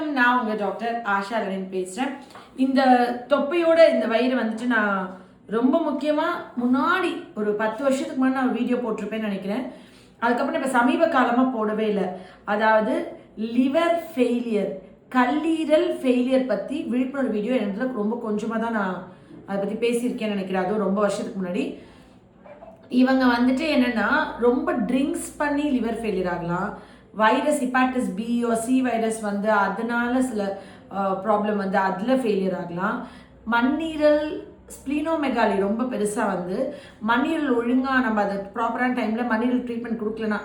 வணக்கம், நான் உங்க டாக்டர் ஆஷா ரவீன் பேசுறேன். இந்த தொப்பையோட இந்த வயிறு வந்துட்டு நான் ரொம்ப முக்கியமா முன்னாடி ஒரு 10 வருஷத்துக்கு முன்னாடி நான் வீடியோ போட்டிருப்பேன்னு நினைக்கிறேன். அதுக்கப்புறம் இப்போ சமீப காலமா போடவே இல்லை. அதாவது லிவர் ஃபெயிலியர், கல்லீரல் ஃபெயிலியர் பத்தி விழிப்புணர்வு வீடியோ எனக்கு ரொம்ப கொஞ்சமா தான் நான் அதை பத்தி பேசியிருக்கேன்னு நினைக்கிறேன். அதுவும் ரொம்ப வருஷத்துக்கு முன்னாடி. இவங்க வந்துட்டு என்னன்னா ரொம்ப ட்ரிங்க்ஸ் பண்ணி லிவர் ஃபெயிலியர் ஆகலாம். Virus hepatitis B C virus வந்து அதனால சில ப்ராப்ளம் வந்து அதில் ஃபெயிலியர் ஆகலாம். மண்ணீரல் ஸ்ப்ளீனோமெகாலி ரொம்ப பெருசாக வந்து மண்ணீரல் ஒழுங்காக நம்ம அதை ப்ராப்பரான டைமில் மண்ணீரல் ட்ரீட்மெண்ட் கொடுக்கலனா,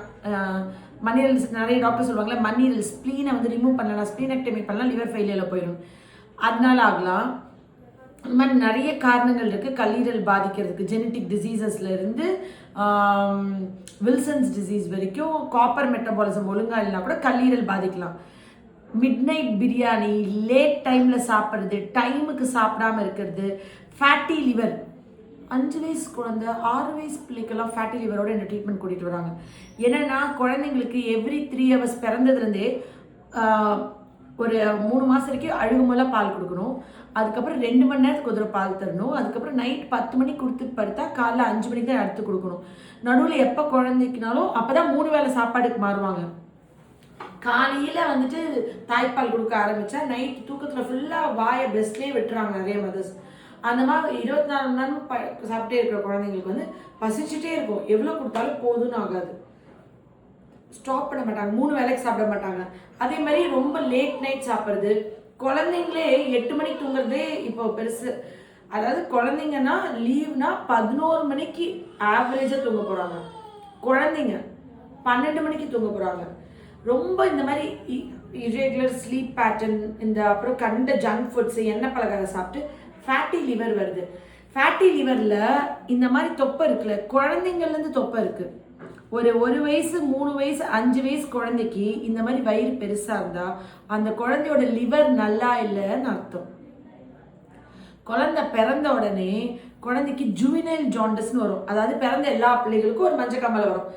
மண்ணீரல் நிறைய டாக்டர் சொல்லுவாங்களே மண்ணீரல் ஸ்ப்ளீனை வந்து ரிமூவ் பண்ணலாம், ஸ்ப்ளீனெக்டமி பண்ணலாம், லிவர் ஃபெயிலியரில் போயிடும், அதனால ஆகலாம். இந்த மாதிரி நிறைய காரணங்கள் இருக்குது கல்லீரல் பாதிக்கிறதுக்கு. ஜெனட்டிக் டிசீசஸ்லேருந்து வில்சன்ஸ் டிசீஸ் வரைக்கும் காப்பர் மெட்டபாலிசம் ஒழுங்காக இல்லைனா கூட கல்லீரல் பாதிக்கலாம். மிட் நைட் பிரியாணி, லேட் டைமில் சாப்பிட்றது, டைமுக்கு சாப்பிடாமல் இருக்கிறது, ஃபேட்டி லிவர். 5 வயசு குழந்தை 6 வயசு பிள்ளைக்கெல்லாம் ஃபேட்டி லிவரோட என்ன ட்ரீட்மெண்ட் கூட்டிகிட்டு வராங்க. என்னென்னா குழந்தைங்களுக்கு எவ்ரி 3 hours பிறந்ததுலேருந்தே ஒரு 3 மாதம் வரைக்கும் அழுகும்போல பால் கொடுக்கணும். அதுக்கப்புறம் 2 மணி நேரத்துக்கு ஒரு பால் தரணும். அதுக்கப்புறம் நைட் 10 மணிக்கு கொடுத்து படுத்தா காலைல 5 மணிக்கு தான் எடுத்து கொடுக்கணும். நடுவில் எப்போ குழந்தைக்குனாலும் அப்போ தான் 3 வேளை சாப்பாடுக்கு மாறுவாங்க. காலையில் வந்துட்டு தாய்ப்பால் கொடுக்க ஆரம்பித்தா நைட் தூக்கத்தில் ஃபுல்லாக வாயை பெஸ்ட்லேயே விட்டுறாங்க நிறைய மதர்ஸ். அந்த மாதிரி 24 மணி நேரம் சாப்பிட்டே இருக்கிற குழந்தைங்களுக்கு வந்து பசிச்சுட்டே இருக்கும். எவ்வளோ கொடுத்தாலும் போதும்னு ஆகாது. ஸ்டாப் பண்ண மாட்டாங்க, 3 வேளைக்கு சாப்பிட மாட்டாங்க. அதே மாதிரி ரொம்ப லேட் நைட் சாப்பிட்றது. குழந்தைங்களே 8 மணிக்கு தூங்குறதே இப்போ பெருசு. அதாவது குழந்தைங்கன்னா லீவ்னா 11 மணிக்கு ஆவரேஜாக தூங்க போகிறாங்க. குழந்தைங்க 12 மணிக்கு தூங்க போகிறாங்க. ரொம்ப இந்த மாதிரி இரெகுலர் ஸ்லீப் பேட்டர்ன், இந்த அப்புறம் கண்ட ஜங்க் ஃபுட்ஸ், எண்ணெய் பலகாரம் சாப்பிட்டு ஃபேட்டி லிவர் வருது. ஃபேட்டி லிவரில் இந்த மாதிரி தொப்பை இருக்குல்ல, குழந்தைங்கள்லேருந்து தொப்பை இருக்குது. ஒரு 1 வயசு 3 வயசு 5 வயசு குழந்தைக்கு இந்த மாதிரி வயிறு பெருசாக இருந்தால் அந்த குழந்தையோட லிவர் நல்லா இல்லைன்னு அர்த்தம். குழந்தை பிறந்த உடனே குழந்தைக்கு ஜுவினைல் ஜாண்டிஸ்னு வரும். அதாவது பிறந்த எல்லா பிள்ளைகளுக்கும் ஒரு மஞ்சக்காமலை வரும்.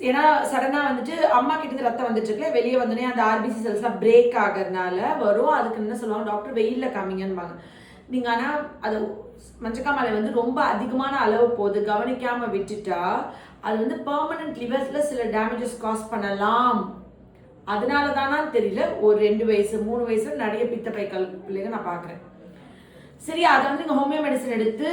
ஏன்னா சடனாக வந்துட்டு அம்மா கிட்ட ரத்தம் வந்துட்டு இருக்கு, வெளியே வந்தோடனே அந்த ஆர்பிசி செல்ஸ்லாம் பிரேக் ஆகிறதுனால வரும். அதுக்கு என்ன சொல்லுவாங்க, டாக்டர் வெயிலில் காமிங்கன்னுவாங்க. நீங்கள் ஆனால் அது மஞ்சக்காமலை வந்து ரொம்ப அதிகமான அளவு போது கவனிக்காமல் விட்டுட்டா அது வந்து பெர்மனன்ட் லிவர்ஸில் சில டேமேஜஸ் காஸ் பண்ணலாம். அதனால தானா தெரியல, ஒரு 2 வயசு 3 வயசுல நிறைய பித்தப்பை பிள்ளைங்க நான் பார்க்குறேன். சரி, அதை வந்து நீங்கள் ஹோமியோ மெடிசன் எடுத்து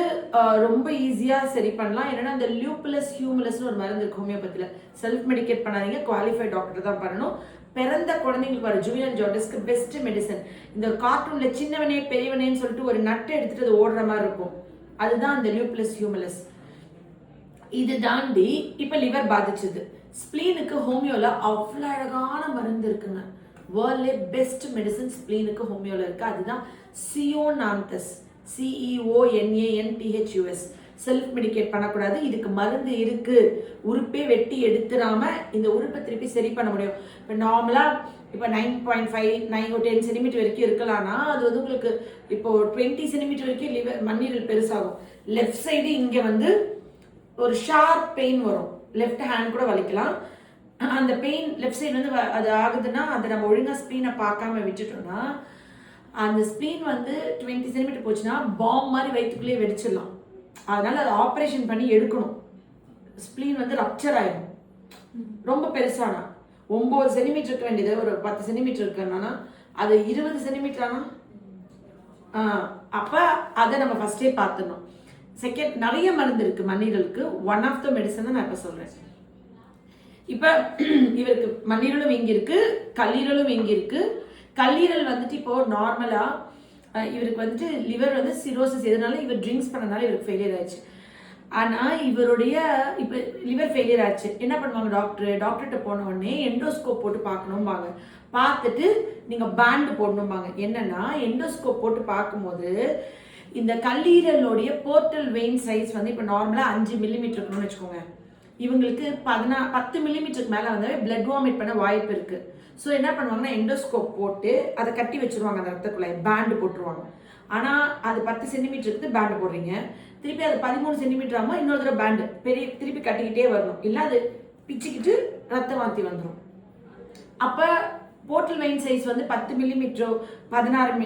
ரொம்ப ஈஸியாக சரி பண்ணலாம். என்னென்னா இந்த லியூப்புலஸ் ஹியூமுலஸ்னு ஒரு மருந்து இருக்குது ஹோமியோபதியில். செல்ஃப் மெடிக்கேட் பண்ணாதீங்க, குவாலிஃபைட் டாக்டர் தான் பண்ணணும். பிறந்த குழந்தைங்களுக்கு வர ஜுவினல் ஜாண்டிஸ்க்கு பெஸ்ட் மெடிசன். இந்த கார்ட்டூனில் சின்னவனே பெரியவனேன்னு சொல்லிட்டு ஒரு நட்டை எடுத்துகிட்டு அது ஓடுற மாதிரி இருக்கும், அதுதான் இந்த லியூப்புலஸ் ஹியூமுலஸ். இது தாண்டி இப்போ லிவர் பாதிச்சது. ஸ்ப்ளீனுக்கு ஹோமியோவில் அவ்வளோ அழகான மருந்து இருக்குங்க. வேர்ல்ட்லே பெஸ்ட் மெடிசன் ஸ்ப்ளீனுக்கு ஹோமியோவில் இருக்குது. அதுதான் சியோனாந்தஸ், CEONANTHUS. செல்ஃப் மெடிக்கேட் பண்ணக்கூடாது, இதுக்கு மருந்து இருக்குது. உறுப்பே வெட்டி எடுத்துடாம இந்த உறுப்பை திருப்பி சரி பண்ண முடியும். இப்போ நார்மலாக இப்போ 9.5 9 10 சென்டிமீட்டர் வரைக்கும் இருக்கலாம்னா அது வந்து உங்களுக்கு இப்போ 20 சென்டிமீட்டர் வரைக்கும் லிவர் மண்ணீரல் பெருசாகும். லெஃப்ட் சைடு இங்கே வந்து ஒரு ஷார்ப் பெயின் வரும், லெஃப்ட் ஹேண்ட் கூட வலிக்கலாம். அந்த பெயின் லெஃப்ட் சைடு வந்து அது ஆகுதுன்னா அதை நம்ம ஒழுங்காக ஸ்ப்ளீனை பார்க்காம விட்டுட்டோம்னா அந்த ஸ்ப்ளீன் வந்து 20 சென்டிமீட்டர் போச்சுன்னா பாம் மாதிரி வயிற்றுக்குள்ளேயே வெடிச்சிடலாம். அதனால அதை ஆப்ரேஷன் பண்ணி எடுக்கணும். ஸ்ப்ளீன் வந்து ரப்சர் ஆகிடும் ரொம்ப பெருசானா. 9 சென்டிமீட்டர் இருக்க வேண்டியது ஒரு 10 சென்டிமீட்டர் இருக்குன்னா அது 20 சென்டிமீட்டர் ஆனால் அப்போ அதை நம்ம ஃபஸ்ட்டே பார்த்துடணும். செகண்ட், நிறைய மருந்து இருக்குது மண்ணீரலுக்கு. ஒன் ஆஃப் த மெடிசன் தான் நான் இப்போ சொல்கிறேன். இப்போ இவருக்கு மண்ணீரலும் இங்கே இருக்குது, கல்லீரலும் இங்கே இருக்குது. கல்லீரல் வந்துட்டு இப்போது நார்மலாக இவருக்கு வந்துட்டு லிவர் வந்து சிரோசிஸ் எதனால இவர் ட்ரிங்க்ஸ் பண்ணனால இவருக்கு ஃபெயிலியர் ஆயிடுச்சு. ஆனால் இவருடைய இப்போ லிவர் ஃபெயிலியர் ஆச்சு. என்ன பண்ணுவாங்க டாக்டர்கிட்ட போன உடனே எண்டோஸ்கோப் போட்டு பார்க்கணும்பாங்க. பார்த்துட்டு நீங்கள் பேண்டு போடணும்பாங்க. என்னென்னா எண்டோஸ்கோப் போட்டு பார்க்கும்போது இந்த கல்லீரலுடைய போர்ட்டல் வெயின் சைஸ் வந்து இப்போ நார்மலாக 5 மில்லிமீட்டர் இருக்கணும்னு வச்சுக்கோங்க. இவங்களுக்கு 10 மில்லிமீட்டருக்கு மேலே வந்தாவே பிளட் வாமிட் பண்ண வாய்ப்பு இருக்குது. ஸோ என்ன பண்ணுவாங்கன்னா எண்டோஸ்கோப் போட்டு அதை கட்டி வச்சுருவாங்க, அந்த ரத்த குழாய் பேண்டு போட்டுருவாங்க. ஆனால் அது 10 சென்டிமீட்டருக்கு பேண்டு போடுறீங்க, திருப்பி அது 13 சென்டிமீட்டர் ஆகும், இன்னொரு தடவை பேண்டு திருப்பி கட்டிக்கிட்டே வரணும், இல்லை அது பிச்சுக்கிட்டு ரத்த வாந்தி வந்துடும். அப்போ போர்ட்டல் வெயின் சைஸ் வந்து 10 மில்லிமீட்டரோ 16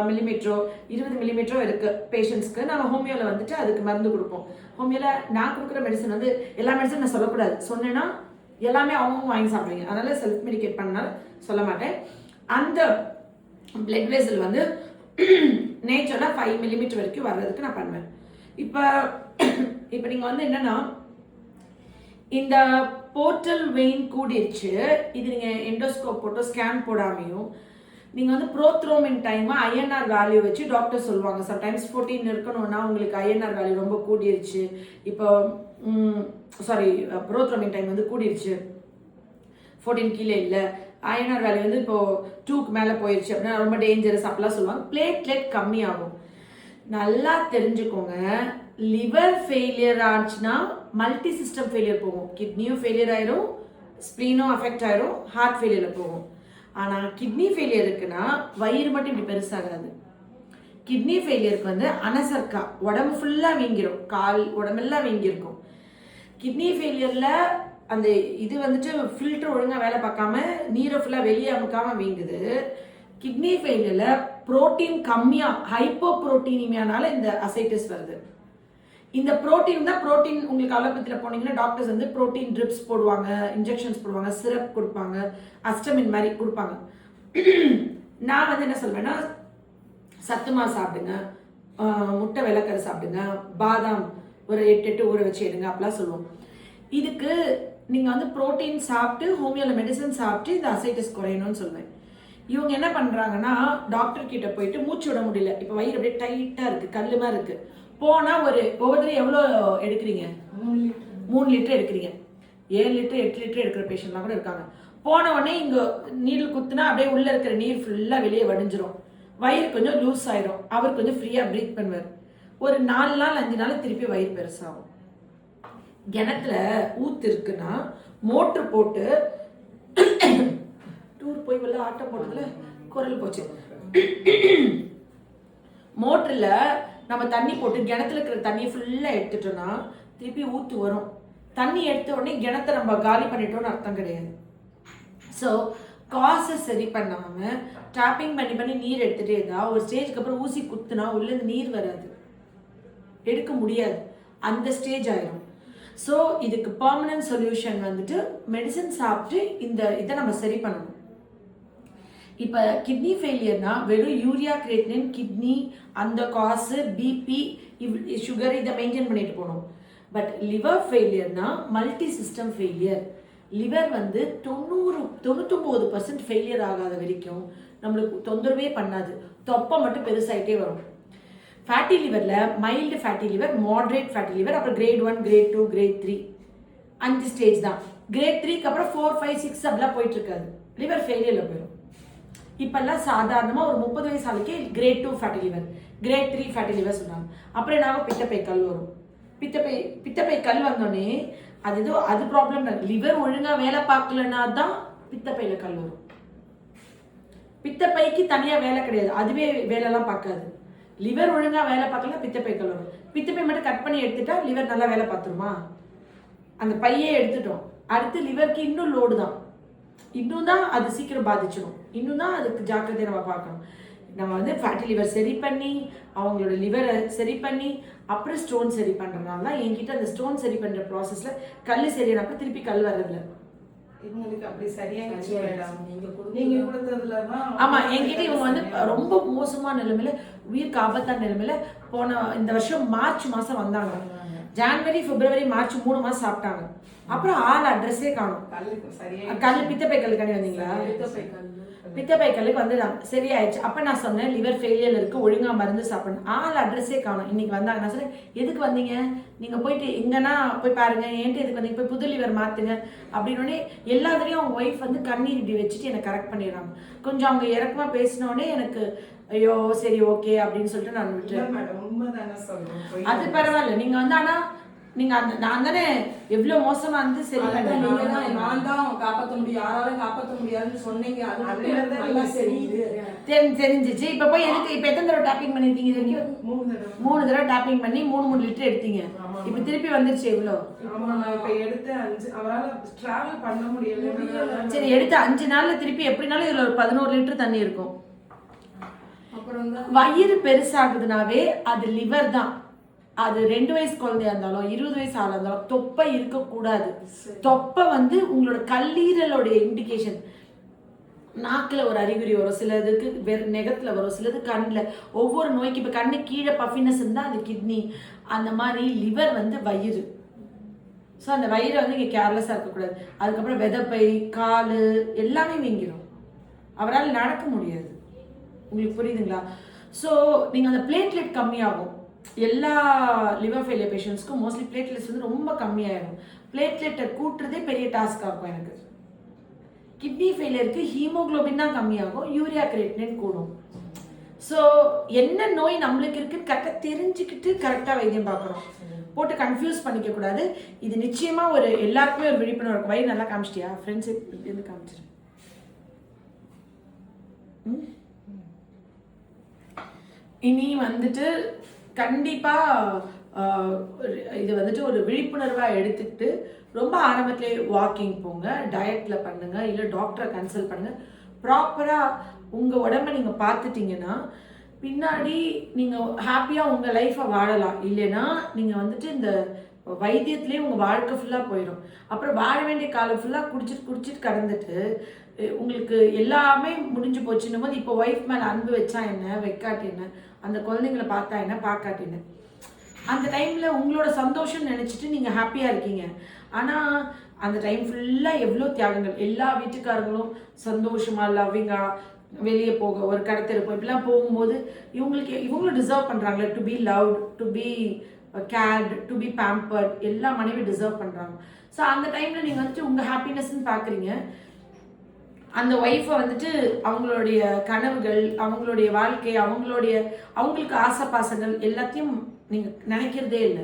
மில்லிமீட்டரோ 20 மில்லிமீட்டரோ இருக்கு பேஷண்ட்ஸ்க்கு. நாங்கள் ஹோமியோவில் வந்துட்டு அதுக்கு மருந்து கொடுப்போம். ஹோமியோவில் நான் கொடுக்குற மெடிசன் வந்து எல்லா மெடிசன் நான் சொல்லக்கூடாது, சொன்னேன்னா எல்லாமே அவங்க வாங்கி சாப்பிடுவீங்க. அதனால செல்ஃப் மெடிக்கேட் பண்ணால் சொல்ல மாட்டேன். அந்த பிளட் வெசல் வந்து நேச்சரில் 5 மில்லிமீட்டர் வரைக்கும் வர்றதுக்கு நான் பண்ணுவேன். இப்போ நீங்கள் வந்து என்னன்னா இந்த போர்ட்டல் வெயின் கூடிருச்சு, இது நீங்கள் எண்டோஸ்கோப் போட்டோ ஸ்கேன் போடாமையும் நீங்கள் வந்து ப்ரோத்ரோமின் டைம் ஐஎன்ஆர் வேல்யூ வச்சு டாக்டர் சொல்லுவாங்க. சம்டைம்ஸ் 14 இருக்கணும்னா உங்களுக்கு ஐஎன்ஆர் வேல்யூ ரொம்ப கூடிருச்சு, இப்போ சாரி ப்ரோத்ரோமின் டைம் வந்து கூடிருச்சு 14 கீழே இல்லை, ஐஎன்ஆர் வேல்யூ வந்து இப்போ 2க்கு மேலே போயிடுச்சு அப்படின்னா ரொம்ப டேஞ்சரஸ் அப்படிலாம் சொல்லுவாங்க. பிளேட்லெட் கம்மியாகும். நல்லா தெரிஞ்சுக்கோங்க, லிவர் ஃபெயிலியர் ஆச்சுன்னா மல்டி சிஸ்டம் ஃபெயிலியர் போகும். கிட்னியும் ஃபெயிலியர் ஆயிரும், ஸ்ப்ளீனும் அஃபெக்ட் ஆயிரும், ஹார்ட் ஃபெயிலியரில் போகும். ஆனால் கிட்னி ஃபெயிலியர் இருக்குன்னா வயிறு மட்டும் இப்படி பெருசாகாது. கிட்னி ஃபெயிலியருக்கு வந்து அனசர்க்கா உடம்பு ஃபுல்லாக வீங்கிரும், கால் உடம்பெல்லாம் வீங்கியிருக்கும். கிட்னி ஃபெயிலியரில் அந்த இது வந்துட்டு ஃபில்டர் ஒழுங்காக வேலை பார்க்காம நீரை ஃபுல்லாக வெளியே அமுக்காமல் வீங்குது. கிட்னி ஃபெயிலியரில் புரோட்டீன் கம்மியாக ஹைப்போ புரோட்டீனிமியானால இந்த அசைட்டிஸ் வருது. இந்த புரோட்டீன் தான் புரோட்டீன் உங்களுக்கு அலோபதியில் போனீங்கன்னா டாக்டர்ஸ் வந்து புரோட்டீன் ட்ரிப்ஸ் போடுவாங்க, இன்ஜெக்ஷன்ஸ் போடுவாங்க, சிரப் கொடுப்பாங்க, அஸ்டமின் மாதிரி கொடுப்பாங்க. நான் வந்து என்ன சொல்வேன்னா சத்துமா சாப்பிடுங்க, முட்டை வெள்ளைக்கரு சாப்பிடுங்க, பாதாம் ஒரு 8 ஊற வச்சு எடுங்க அப்படிலாம் சொல்லுவோம். இதுக்கு நீங்கள் வந்து புரோட்டீன் சாப்பிட்டு ஹோமியோவில் மெடிசன் சாப்பிட்டு இந்த அசைட்டிஸ் குறையணும்னு சொல்லுவேன். இவங்க என்ன பண்ணுறாங்கன்னா டாக்டர் கிட்ட போயிட்டு மூச்சு விட முடியல, இப்போ வயிறு அப்படியே டைட்டாக இருக்குது, கல் மாதிரி இருக்குது, போனால் ஒவ்வொருத்தரும் எவ்வளோ எடுக்கிறீங்க? 3 லிட்டர் எடுக்கிறீங்க. 7 லிட்டர் 8 லிட்டர் எடுக்கிற பேஷண்ட்லாம் கூட இருக்காங்க. போன உடனே இங்கே நீடில் குத்துனா அப்படியே உள்ளே இருக்கிற நீர் ஃபுல்லாக வெளியே வடிஞ்சிரும், வயிறு கொஞ்சம் லூஸ் ஆயிடும், அவர் கொஞ்சம் ஃப்ரீயாக ப்ரீத் பண்ணுவார். ஒரு 4 நாள் 5 நாள் திருப்பி வயிறு பெருசாகும். கிணத்துல ஊத்து இருக்குன்னா மோட்ரு போட்டு டூர் போய் உள்ள ஆட்டம் போட்டதுல குரல் போச்சு. மோட்டரில் நம்ம தண்ணி போட்டு கிணத்துல இருக்கிற தண்ணியை ஃபுல்லாக எடுத்துட்டோம்னா திருப்பி ஊற்று வரும். தண்ணி எடுத்த உடனே கிணத்தை நம்ம காலி பண்ணிட்டோம்னு அர்த்தம் கிடையாது. ஸோ காசை சரி பண்ணாமல் டேப்பிங் பண்ணி நீர் எடுத்துகிட்டே இருந்தால் ஒரு ஸ்டேஜ்க்கு அப்புறம் ஊசி குத்துனா உள்ளேருந்து நீர் வராது, எடுக்க முடியாது, அந்த ஸ்டேஜ் ஆயிடும். ஸோ இதுக்கு பர்மனன்ட் சொல்யூஷன் வந்துட்டு மெடிசன் சாப்பிட்டு இந்த இதை நம்ம சரி பண்ணணும். இப்போ கிட்னி ஃபெயிலியர்னா வெறும் யூரியா கிரியேட்டினின், கிட்னி, அந்த காசு, பிபி, சுகர் இதை மெயின்டைன் பண்ணிட்டு போகணும். பட் லிவர் ஃபெயிலியர்னா மல்டி சிஸ்டம் ஃபெயிலியர். லிவர் வந்து 99% ஃபெயிலியர் ஆகாத வரைக்கும் நம்மளுக்கு தொந்தரவே பண்ணாது, தொப்பை மட்டும் பெருசாயிட்டே வரும். ஃபேட்டி லிவரில் mild fatty liver, moderate fatty liver, அப்புறம் கிரேட் 1, கிரேட் 2, கிரேட் 3 5 ஸ்டேஜ் தான். கிரேட் 3க்கு அப்புறம் 4, 5, 6 அப்படிலாம் போயிட்டு இருக்காது, லிவர் ஃபெயிலியரில் போயிடும். இப்பெல்லாம் சாதாரணமாக ஒரு 30 வயசு ஆளுக்கே grade 2 fatty liver, grade 3 fatty liver சொல்கிறாங்க. அப்புறம் என்ன பித்தப்பை கல் வரும். பித்தப்பை கல் வந்தோடனே அது ப்ராப்ளம். லிவர் ஒழுங்காக வேலை பார்க்கலன்னா தான் பித்தப்பையில் கல் வரும். பித்தப்பைக்கு தனியாக வேலை கிடையாது, அதுவே வேலைலாம் பார்க்காது. லிவர் ஒழுங்காக வேலை பார்க்கலன்னா பித்தப்பை கல் வரும். பித்தப்பை மட்டும் கட் பண்ணி எடுத்துட்டா லிவர் நல்லா வேலை பார்த்துருமா? அந்த பையே எடுத்துட்டோம், அடுத்து லிவருக்கு இன்னும் லோடு தான், இன்னும் தான் அது சீக்கிரம் பாதிச்சிடும், இன்னும் தான் அதுக்கு ஜாக்கிரதையை நம்ம பார்க்கணும். நம்ம வந்து ஃபேட்டி லிவர் சரி பண்ணி அவங்களோட லிவரை சரி பண்ணி அப்புறம் ஸ்டோன் சரி பண்ணுறதுனால தான் என்கிட்ட அந்த ஸ்டோன் சரி பண்ணுற ப்ராசஸில் கல் சரியானப்ப திருப்பி கல் வர்றதில்ல. இவங்களுக்கு அப்படி சரியாயிடுச்சு மேடம், நீங்க கொடுத்ததுல தான். ஆமா, என்கிட்ட இவங்க வந்து ரொம்ப மோசமான நிலைமையில, உயிருக்கு ஆபத்தான நிலைமையில போன இந்த வருஷம் மார்ச் மாசம் வந்தாங்க. ஜான்வரி, பிப்ரவரி, மார்ச் 3 மாசம் சாப்பிட்டாங்க. அப்புறம் ஆள் அட்ரஸே காணும். கல் பித்தப்பை கல்லுக்காண்டி வந்தீங்களா? பித்தப்பை கல்லுக்கு வந்துதான் சரி ஆயிடுச்சு. அப்ப நான் சொன்னேன் லிவர் ஃபெயிலியர் இருக்கு, ஒழுங்கா மருந்து சாப்பிடணும். ஆள் அட்ரஸே காணும். இன்னைக்கு வந்தாங்க. நான் சொன்னேன் எதுக்கு வந்தீங்க, நீங்க போயிட்டு எங்கன்னா போய் பாருங்க, ஏன்ட்டு எதுக்கு வந்தீங்க, போய் புது லிவர் மாத்துங்க அப்படின்னு எல்லாத்துலயும் அவங்க ஒய்ஃப் வந்து கண்ணீர் இப்படி வச்சுட்டு எனக்கு கரெக்ட் பண்ணிடுறாங்க. கொஞ்சம் அவங்க இறக்கமா பேசினோடனே எனக்கு ஐயோ சரி ஓகே அப்படின்னு சொல்லிட்டு நான் விட்டுறேன். அது பரவாயில்ல, நீங்க வந்து ஆனா நீங்க நான் தானே எவ்வளவு மோசமா இருந்து சரி பண்ணேன். நீங்க தான் நான் தான் காப்பாற்ற முடியும், யாராலும் காப்பாற்ற முடியாதுன்னு சொன்னீங்க. அது நல்லா தெரிஞ்சிச்சு. இப்ப போய் எதுக்கு இப்ப எத்தனை தடவை டாப்பிங் பண்ணிருக்கீங்க இது வரைக்கும்? 3 தடவை டாப்பிங் பண்ணி 3 லிட்டர் எடுத்தீங்க. இப்ப திருப்பி வந்துருச்சு எவ்வளோ? அவரால் டிராவல் பண்ண முடியல. சரி, எடுத்த 5 நாள்ல திருப்பி எப்படினாலும் இதுல ஒரு 11 லிட்டர் தண்ணி இருக்கும். அப்புறம் வயிறு பெருசாகுதுனாவே அது லிவர் தான். அது 2 வயசு குழந்தையா இருந்தாலும் 20 வயசு ஆளா இருந்தாலும் தொப்பை இருக்கக்கூடாது. தொப்பை வந்து உங்களோட கல்லீரலோட இண்டிகேஷன். நாக்கில் ஒரு அறிகுறி வரும், சிலதுக்கு வேறு நெகத்துல வரும், சிலது கண்ணில். ஒவ்வொரு நோய்க்கு இப்போ கண்ணு கீழே பஃபினஸ் இருந்தால் அது கிட்னி. அந்த மாதிரி லிவர் வந்து வயிறு. ஸோ அந்த வயிறை வந்து இங்கே கேர்லெஸ்ஸாக இருக்கக்கூடாது. அதுக்கப்புறம் விதப்பை, கால் எல்லாமே வீங்கிடும். அவரால் நடக்க முடியாது. உங்களுக்கு புரியுதுங்களா? ஸோ நீங்கள் அந்த பிளேட்லெட் கம்மியாகும். எல்லா லிவர் ஃபெயிலியர் பேஷண்ட்ஸ்க்கும் மோஸ்ட்லி பிளேட்லெட்ஸ் வந்து ரொம்ப கம்மியாயிடும். பிளேட்லெட்டை கூட்டுறதே பெரிய டாஸ்காக இருக்கும் எனக்கு. கிட்னி ஃபெயிலியருக்கு ஹீமோக்ளோபின் தான் கம்மியாகும், யூரியா கிரியேட்டினின் கூடும். ஸோ என்ன நோய் நம்மளுக்கு இருக்குன்னு கரெக்டாக தெரிஞ்சுக்கிட்டு கரெக்டாக வைத்தியம் பார்க்கணும். போட்டு கன்ஃபியூஸ் பண்ணிக்க கூடாது. இது நிச்சயமா ஒரு எல்லாருக்குமே ஒரு விழிப்புணர்வு இருக்கும். வயிறு நல்லா காமிச்சிட்டியா? ஃப்ரெண்ட்ஸ் இருந்து காமிச்சிரு. இனி வந்துட்டு கண்டிப்பா இது வந்துட்டு ஒரு விழிப்புணர்வா எடுத்துக்கிட்டு ரொம்ப ஆரம்பத்திலே வாக்கிங் போங்க, டயட்ல பண்ணுங்க, இல்லை டாக்டரை கன்சல்ட் பண்ணுங்க. ப்ராப்பரா உங்க உடம்ப நீங்க பார்த்துட்டீங்கன்னா பின்னாடி நீங்க ஹாப்பியா உங்க லைஃப்பை வாழலாம். இல்லைன்னா நீங்க வந்துட்டு இந்த வைத்தியத்திலே உங்க வாழ்க்கை ஃபுல்லா போயிடும். அப்புறம் வாழ வேண்டிய காலம் ஃபுல்லா குடிச்சிட்டு கடந்துட்டு உங்களுக்கு எல்லாமே முடிஞ்சு போச்சுன்னும் போது இப்போ ஒய்ஃப் மேல அன்பு வச்சா என்ன, வைக்காட்டி என்ன, அந்த குழந்தைங்களை பார்த்தா என்ன, பார்க்காட்டி என்ன, அந்த டைம்ல உங்களோட சந்தோஷம் நினைச்சிட்டு நீங்க ஹாப்பியா இருக்கீங்க. ஆனா அந்த டைம் ஃபுல்லா எவ்வளோ தியாகங்கள். எல்லா வீட்டுக்காரங்களும் சந்தோஷமா லவ்விங்கா வெளியே போக ஒரு கடத்தல் இப்படிலாம் போகும்போது இவங்களும் டிசர்வ் பண்றாங்களே to be loved, to be cared, to be pampered. எல்லா மனைவி டிசர்வ் பண்றாங்க. ஸோ அந்த டைம்ல நீங்க வந்துட்டு உங்க ஹாப்பினஸ்ன்னு பாக்குறீங்க. அந்த ஒய்ஃபை வந்துட்டு அவங்களுடைய கனவுகள், அவங்களுடைய வாழ்க்கை, அவங்களுக்கு ஆசை பாசங்கள் எல்லாத்தையும் நீங்க நினைக்கிறதே இல்லை.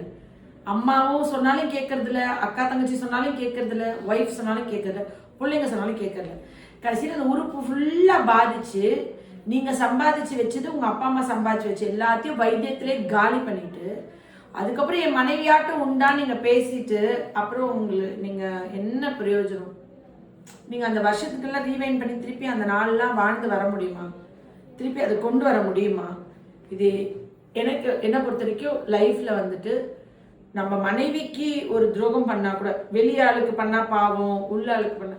அம்மாவும் சொன்னாலும் கேட்கறதில்ல, அக்கா தங்கச்சி சொன்னாலும் கேட்கறதில்ல, ஒய்ஃப் சொன்னாலும் கேட்கறதில்ல, பிள்ளைங்க சொன்னாலும் கேட்கறதில்ல. கடைசியில் அந்த உறுப்பு ஃபுல்லா பாதிச்சு நீங்க சம்பாதிச்சு வச்சது உங்க அப்பா அம்மா சம்பாதிச்சு வச்சு எல்லாத்தையும் வைத்தியத்திலே காலி பண்ணிட்டு அதுக்கப்புறம் என் மனைவியாட்டம் உண்டா நீங்க பேசிட்டு அப்புறம் நீங்க என்ன பிரயோஜனம்? நீங்க அந்த வருஷத்துக்கெல்லாம் ரீவைண்ட் பண்ணி திருப்பி அந்த நாள்லாம் வாழ்ந்து வர முடியுமா? திருப்பி அதை கொண்டு வர முடியுமா? இது எனக்கு என்ன பொறுத்த வரைக்கும் லைஃப்ல வந்துட்டு நம்ம மனைவிக்கு ஒரு துரோகம் பண்ணா கூட, வெளியாளுக்கு பண்ணா பாவம், உள்ள ஆளுக்கு பண்ண,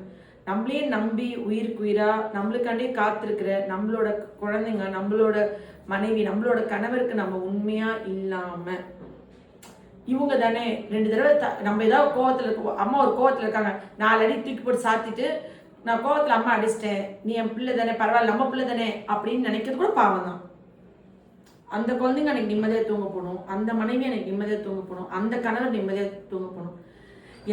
நம்மளே நம்பி உயிருக்கு உயிரா நம்மளுக்காண்டே காத்திருக்கிற நம்மளோட குழந்தைங்க, நம்மளோட மனைவி, நம்மளோட கணவருக்கு நம்ம உண்மையா இல்லாம இவங்க தானே 2 தடவை நம்ம ஏதாவது கோவத்தில் இருக்கோம், அம்மா ஒரு கோவத்தில் இருக்காங்க, 4 அடி தூக்கி போட்டு சாத்திட்டு நான் கோவத்தில் அம்மா அடிச்சிட்டேன், நீ என் பிள்ளை தானே, பரவாயில்ல நம்ம பிள்ளை தானே அப்படின்னு நினைக்கிறது கூட பாவம் தான். அந்த குழந்தைங்க எனக்கு நிம்மதியாக தூங்க போகணும், அந்த மனைவி எனக்கு நிம்மதியாக தூங்க போகணும், அந்த கணவர் நிம்மதியாக தூங்க போகணும்.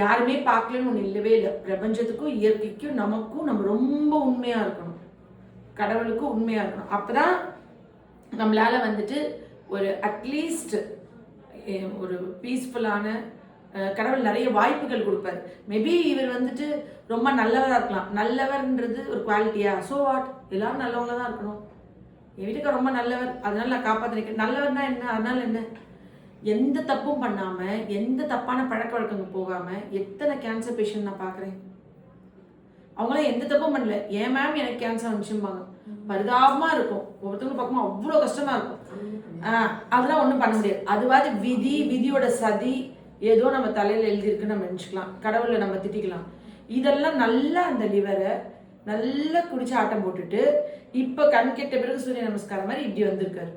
யாருமே பார்க்கலன்னு ஒன்று இல்லவே இல்லை. பிரபஞ்சத்துக்கும் இயற்கைக்கும் நமக்கும் நம்ம ரொம்ப உண்மையாக இருக்கணும், கடவுளுக்கும் உண்மையாக இருக்கணும். அப்போதான் நம்மளால வந்துட்டு ஒரு அட்லீஸ்ட் ஒரு பீஸ்ஃபுல்லான கடவுள் நிறைய வாய்ப்புகள் கொடுப்பாரு. மேபி இவர் வந்துட்டு ரொம்ப நல்லவராக இருக்கலாம். நல்லவர்ன்றது ஒரு குவாலிட்டியா? ஸோ வாட், எல்லாரும் நல்லவங்க தான் இருக்கணும். என் வீட்டுக்கு ரொம்ப நல்லவர், அதனால நான் காப்பாற்றிருக்கேன். நல்லவர்னா என்ன? அதனால என்ன? எந்த தப்பும் பண்ணாம, எந்த தப்பான பழக்க வழக்கங்கள் போகாம எத்தனை கேன்சர் பேஷண்ட் நான் பார்க்குறேன். அவங்களாம் எந்த தப்பும் பண்ணல, ஏன் மேம் எனக்கு கேன்சர் வந்துச்சும்பாங்க. பரிதாபமா இருக்கும், ஒவ்வொருத்தவங்க பார்க்கும்போது அவ்வளோ கஷ்டமா இருக்கும். அதெல்லாம் ஒன்றும் பண்ண முடியாது. அதுவாது விதியோட சதி ஏதோ நம்ம தலையில எழுதியிருக்குன்னு நம்ம நினச்சிக்கலாம், கடவுளை நம்ம திட்டிக்கலாம். இதெல்லாம் நல்லா அந்த லிவரை நல்லா குடிச்சு ஆட்டம் போட்டுட்டு இப்போ கண் கெட்ட பிறகு சூரிய நமஸ்காரம் மாதிரி இப்படி வந்திருக்காரு.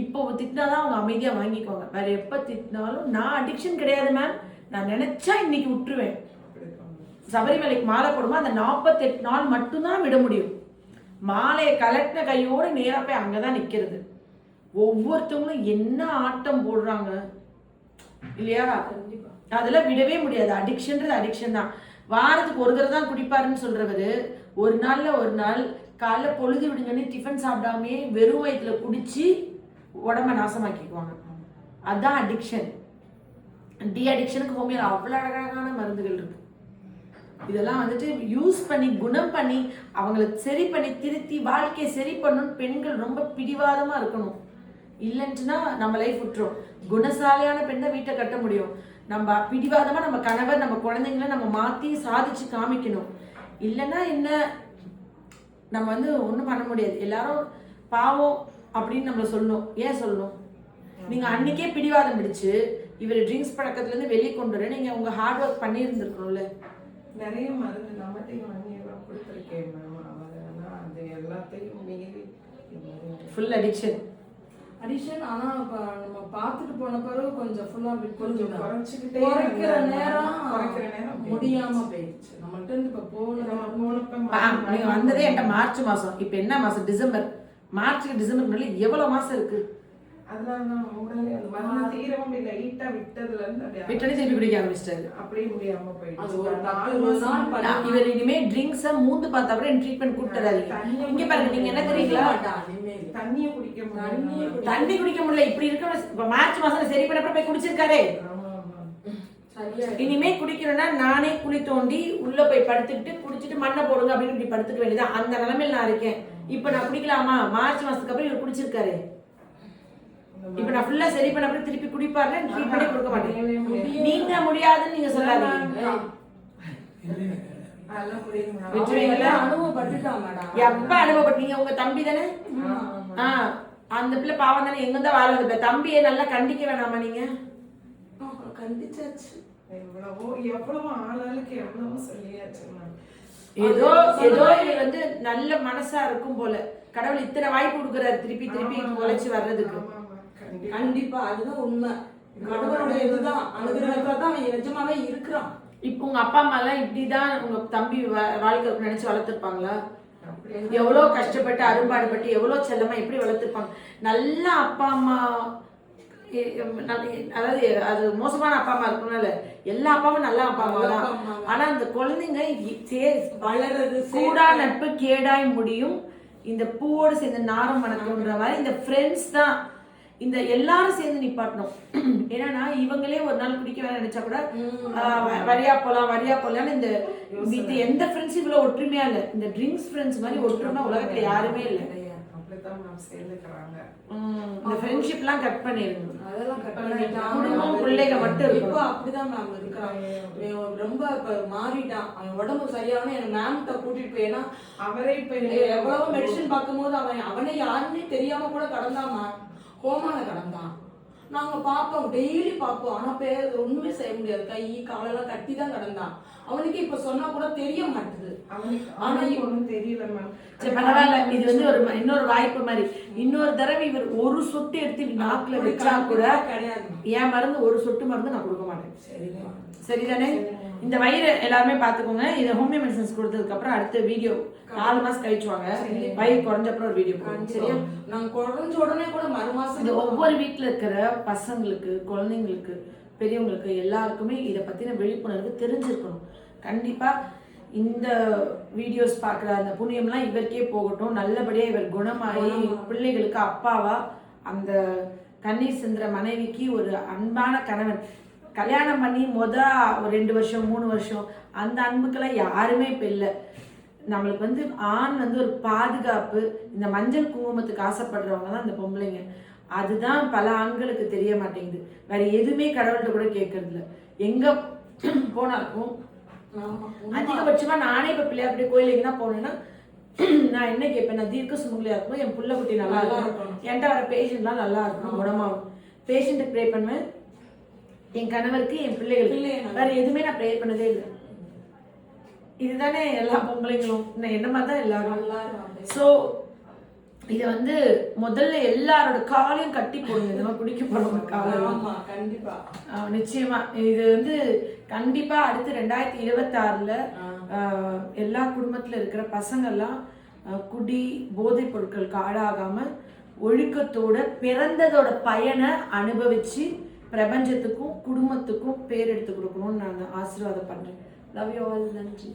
இப்போ திட்டினாதான் அவங்க அமைதியாக வாங்கிக்குவாங்க. வேற எப்போ திட்டினாலும் நான் அடிக்ஷன் கிடையாது மேம், நான் நினைச்சா இன்னைக்கு விட்டுருவேன். சபரிமலைக்கு மாலை போடுமா அந்த 48 நாள் மட்டும்தான் விட முடியும். மாலையை கலட்டின கையோட நேரா போய் அங்கதான் நிக்கிறது. ஒவ்வொருத்தவங்களும் என்ன ஆட்டம் போடுறாங்க இல்லையா? அதெல்லாம் விடவே முடியாது. அடிக்ஷன்றது அடிக்ஷன் தான். வாரத்துக்கு ஒரு தடவை தான் குடிப்பாருன்னு சொல்றவரு ஒரு நாள் காலைல பொழுது விடுங்கன்னு டிஃபன் சாப்பிடாமே வெறும் வயிற்றுல குடிச்சு உடம்ப நாசமாக்கிக்குவாங்க. அதுதான் அடிக்ஷன். டி அடிக்ஷனுக்கு ஹோமியோல அவ்வளோ அழகழகான மருந்துகள் இருக்கு. இதெல்லாம் வந்துட்டு யூஸ் பண்ணி குணம் பண்ணி அவங்களை சரி பண்ணி திருத்தி வாழ்க்கையை சரி பண்ணணும்னு பெண்கள் ரொம்ப பிடிவாதமா இருக்கணும். இல்லைன்ட்டுனா நம்ம லைஃப் விட்டுரும். குணசாலியான பெண் தான் வீட்டை கட்ட முடியும். நம்ம பிடிவாதமா நம்ம கணவர் நம்ம குழந்தைங்களை நம்ம மாற்றி சாதிச்சு காமிக்கணும். இல்லைன்னா என்ன, நம்ம வந்து ஒன்றும் பண்ண முடியாது. எல்லாரும் பாவம் அப்படின்னு நம்ம சொல்லணும். ஏன் சொல்லணும்? நீங்கள் அன்னைக்கே பிடிவாதம் பிடிச்சு இவர் ட்ரிங்க்ஸ் பழக்கத்துலேருந்து வெளியே கொண்டு வர நீங்கள் உங்கள் ஹார்ட் ஒர்க் பண்ணியிருந்துருக்கணும்ல. நிறைய மருந்து நம்மகிட்டையும் வாங்கி எல்லாம் கொடுத்துருக்கேன் மேம். ஆனால் அது எல்லாத்தையும் மீறி ஃபுல் அடிக்ஷன். ஆனால் இப்போ நம்ம பார்த்துட்டு போன பிறகு கொஞ்சம் ஃபுல்லாக கொஞ்சம் குறைக்கிற நேரம் முடியாமல் போயிடுச்சு. நம்மள்ட்ட இருந்து இப்போ நீங்க வந்ததே என்கிட்ட மார்ச் மாசம். இப்போ என்ன மாசம்? டிசம்பர். மார்ச்சுக்கு டிசம்பர் முன்னாடி எவ்வளவு மாசம் இருக்கு? அதனாலதான் உடனே அந்த மருந்து தீரவும் இல்லை. லைட்டா விட்டதுல இருந்து விட்டனே திருப்பி குடிக்க ஆரம்பிச்சிட்டாரு. அப்படியே முடியாம போயிடுச்சு. இவர் இனிமே ட்ரிங்க்ஸை மூந்து பார்த்தா கூட ட்ரீட்மெண்ட் கூப்பிட்டுறாதீங்க. இங்க பாருங்க, நீங்க என்ன தெரியுங்களா, தண்ணியை குடிக்க முடியல. தண்ணி குடிக்க முடியல. இப்படி இருக்க மார்ச் மாசம் சரி பண்ணப்ப போய் குடிச்சிருக்காரு. இனிமே குடிக்கணும்னா நானே குழி தோண்டி உள்ள போய் படுத்துக்கிட்டு குடிச்சிட்டு மண்ணை போடுங்க அப்படின்னு இப்படி படுத்துக்க வேண்டியதான். அந்த நிலைமையில நான் இருக்கேன். இப்ப நான் குடிக்கலாமா? மார்ச் மாசத்துக்கு அப்புறம் இவர் குடிச்சிருக்காரு. இப்ப நான் ஃபுல்லா சரி பண்ண அப்புறம் திருப்பி குடிப்பாரு. ட்ரீட்மெண்டே கொடுக்க மாட்டேன். நீங்க முடியாதுன்னு நீங்க சொல்லாதீங்க. எப்ப அனுபவப்பட்டீங்க? உங்க தம்பி தானே? அந்த பிள்ளை பாவம் தானே, எங்க தான் வாழ தம்பியை நல்லா கண்டிக்க வேணாமா? நீங்க கண்டிச்சாச்சு. எவ்வளவோ ஆளாளுக்கு எவ்வளவோ சொல்லியாச்சு. ஏதோ ஏதோ வந்து நல்ல மனசா இருக்கும் போல. கடவுள் இத்தனை வாய்ப்பு கொடுக்குறாரு திருப்பி திருப்பி உழைச்சு வர்றதுக்கு. கண்டிப்பா அதுதான் உண்மை. கடவுளுடைய இதுதான் அனுகிரகத்துல தான் நிஜமாவே இருக்கிறான். இப்போ உங்க அப்பா அம்மா எல்லாம் இப்படிதான் உங்க தம்பி வாழ்க்கை நினைச்சு வளர்த்துருப்பாங்களா? எவ்வளவு கஷ்டப்பட்டு அரும்பாடுபட்டு எவ்வளவு செல்லமா எப்படி வளர்த்துருப்பாங்க. நல்ல அப்பா அம்மா, அதாவது அது மோசமான அப்பா அம்மா இருக்கணும்ல. எல்லா அப்பாவும் நல்ல அப்பா அம்மா தான். ஆனா அந்த குழந்தைங்க வளர்றது கூடா நட்பு கேடாய் முடியும். இந்த பூவோடு சேர்ந்த நாரம் மணக்குன்ற மாதிரி இந்த ஃப்ரெண்ட்ஸ் தான் இந்த எல்லாரும் சேர்ந்து நிப்பாட்டணும். ஏன்னா இவங்களே ஒரு நாள் குடிக்க வேணாம் நினைச்சா கூட வரியா போலாம் இந்த எந்த ஃப்ரெண்ட்ஸ் இவ்வளவு ஒற்றுமையா இல்ல. இந்த ட்ரிங்க்ஸ் ஃப்ரெண்ட்ஸ் மாதிரி ஒற்றுமை உலகத்துல யாருமே இல்லை. இந்த ஃப்ரெண்ட்ஷிப் எல்லாம் கட் பண்ணிருங்க. அதெல்லாம் கட் பண்ணிட்டான். குடும்பம் பிள்ளைங்க மட்டும் இருக்கும். இப்போ அப்படிதான் மேம் இருக்கிறான். ரொம்ப இப்ப மாறிட்டான். அவன் உடம்பு சரியான என் மேம்கிட்ட கூட்டிட்டு போய், ஏன்னா அவரே இப்ப எவ்வளவோ மெடிசன் பார்க்கும்போது அவனே யாருன்னே தெரியாம கூட கடந்தாமா, கோமால கடந்தான். நாங்க பார்ப்போம், டெய்லி பார்ப்போம். ஆனா ஒண்ணுமே செய்ய முடியாது. கை காலெல்லாம் கட்டி தான் கடந்தான். அவனுக்கு இப்ப சொன்னா கூட தெரிய மாட்டுது. ஆனா ஒண்ணும் தெரியல மேம். பரவாயில்ல, இது வந்து ஒரு இன்னொரு வாய்ப்பு மாதிரி. இன்னொரு தடவை இவர் ஒரு சொட்டு எடுத்து நாக்குல வச்சா கூட கிடையாது. என் மருந்து ஒரு சொட்டு மருந்து நான் கொடுக்க மாட்டேன். சரிதானே? இந்த வயிறு எல்லாருமே பாத்துக்கோங்க. இதை ஹோமியோ மெடிசன்ஸ் கொடுத்ததுக்கு அப்புறம் அடுத்த வீடியோ 4 மாசம் கழிச்சுவாங்க. வயிறு குறைஞ்ச அப்புறம் ஒரு வீடியோ போடுவோம். சரியா? நான் குறைஞ்ச உடனே கூட மறு மாசம் இது ஒவ்வொரு வீட்டுல இருக்கிற பசங்களுக்கு, குழந்தைங்களுக்கு, பெரியவங்களுக்கு எல்லாருக்குமே இதை பத்தின விழிப்புணர்வு தெரிஞ்சிருக்கணும். கண்டிப்பா இந்த வீடியோஸ் பார்க்குற அந்த புண்ணியம்லாம் இவருக்கே போகட்டும். நல்லபடியா இவர் குணமாயி பிள்ளைகளுக்கு அப்பாவா, அந்த கண்ணீர் சிந்துற மனைவிக்கு ஒரு அன்பான கணவன். கல்யாணம் பண்ணி ஒரு 2 வருஷம் 3 வருஷம் அந்த அன்புக்கெல்லாம் யாருமே இப்போ இல்லை. நம்மளுக்கு வந்து ஆண் வந்து ஒரு பாதுகாப்பு. இந்த மஞ்சள் குங்குமத்துக்கு ஆசைப்படுறவங்க தான் இந்த பொம்பளைங்க. அதுதான் பல ஆண்களுக்கு தெரிய மாட்டேங்குது. வேற எதுவுமே கடவுள்கிட்ட கூட கேட்கறது இல்லை. எங்க போனாலும் அதிகபட்சமா நானே இப்ப பிள்ளையார் கோயிலுக்கு தான் போனேன்னா நான் என்ன கேட்பேன், நான் தீர்க்க சுமங்கலியா இருக்கும், என் புள்ள குட்டி நல்லா இருக்கும், என்கிட்ட வர பேஷண்ட்லாம் நல்லா இருக்கும், குணமாகும். பேஷண்ட்டுக்கு ப்ரே பண்ணுவேன், என் கணவருக்கு, என் பிள்ளைகளுக்கு. வேற எதுவுமே நான் ப்ரே பண்ணதே இல்லை. இதுதானே எல்லா பொம்பளைங்களும் என்ன மாதிரி தான் எல்லாரும். ஸோ இதை வந்து முதல்ல எல்லாரோட காலையும் கட்டி போடுங்க. இந்த மாதிரி குடிக்க போறவங்க காலையும் கண்டிப்பா நிச்சயமா. இது வந்து கண்டிப்பா அடுத்து 2026ல எல்லா குடும்பத்துல இருக்கிற பசங்கள்லாம் குடி போதைப் பொருட்களுக்கு ஆளாகாம ஒழுக்கத்தோட பிறந்ததோட பயனை அனுபவிச்சு பிரபஞ்சத்துக்கும் குடும்பத்துக்கும் பேர் எடுத்து கொடுக்கணும்னு நான் ஆசீர்வாதம் பண்றேன். Love you all. நன்றி.